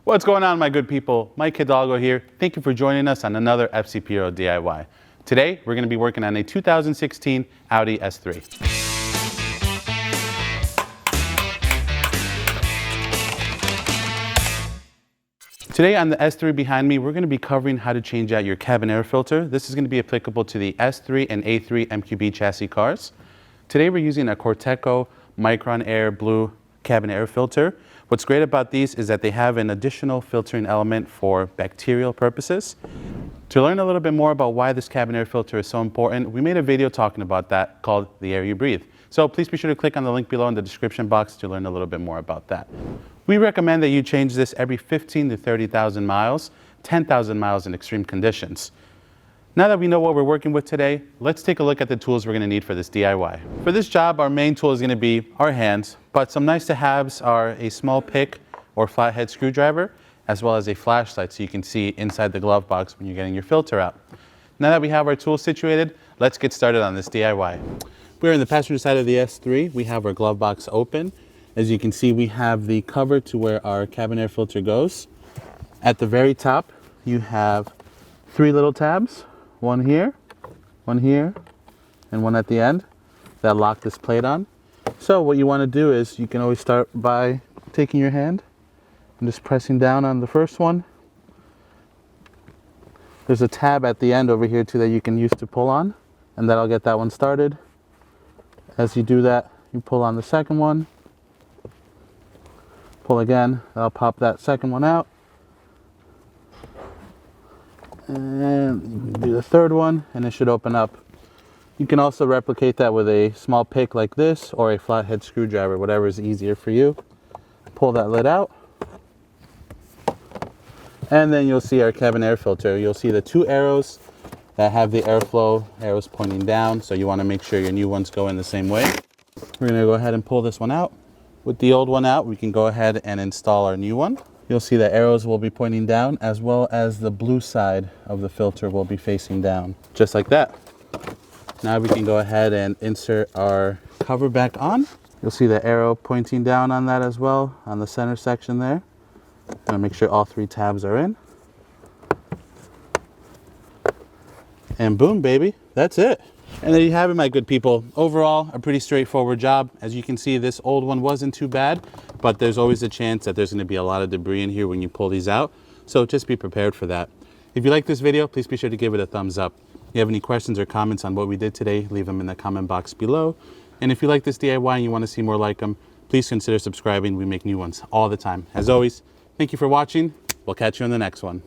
What's going on, my good people? Mike Hidalgo here. Thank you for joining us on another FCP Euro DIY. Today, we're going to be working on a 2016 Audi S3. Today on the S3 behind me, we're going to be covering how to change out your cabin air filter. This is going to be applicable to the S3 and A3 MQB chassis cars. Today we're using a Corteco Micron Air Blue cabin air filter. What's great about these is that they have an additional filtering element for bacterial purposes. To learn a little bit more about why this cabin air filter is so important, we made a video talking about that called The Air You Breathe. So please be sure to click on the link below in the description box to learn a little bit more about that. We recommend that you change this every 15 to 30,000 miles, 10,000 miles in extreme conditions. Now that we know what we're working with today, let's take a look at the tools we're going to need for this DIY. For this job, our main tool is going to be our hands, but some nice to haves are a small pick or flathead screwdriver, as well as a flashlight so you can see inside the glove box when you're getting your filter out. Now that we have our tools situated, let's get started on this DIY. We're in the passenger side of the S3. We have our glove box open. As you can see, we have the cover to where our cabin air filter goes. At the very top, you have 3 little tabs. One here, and one at the end that lock this plate on. So what you want to do is you can always start by taking your hand and just pressing down on the first one. There's a tab at the end over here too that you can use to pull on, and that'll get that one started. As you do that, you pull on the second one, pull again, that'll pop that second one out. And you can do the third one and it should open up. You can also replicate that with a small pick like this or a flathead screwdriver, whatever is easier for you. Pull that lid out. And then you'll see our cabin air filter. You'll see the 2 arrows that have the airflow arrows pointing down. So you want to make sure your new ones go in the same way. We're going to go ahead and pull this one out. With the old one out, we can go ahead and install our new one. You'll see the arrows will be pointing down, as well as the blue side of the filter will be facing down, just like that. Now we can go ahead and insert our cover back on. You'll see the arrow pointing down on that as well, on the center section there. Gonna make sure all 3 tabs are in. And boom, baby, that's it. And there you have it, my good people. Overall, a pretty straightforward job. As you can see, this old one wasn't too bad, but there's always a chance that there's going to be a lot of debris in here when you pull these out. So just be prepared for that. If you like this video, please be sure to give it a thumbs up. If you have any questions or comments on what we did today, leave them in the comment box below. And if you like this DIY and you want to see more like them, please consider subscribing. We make new ones all the time. As always, thank you for watching. We'll catch you in the next one.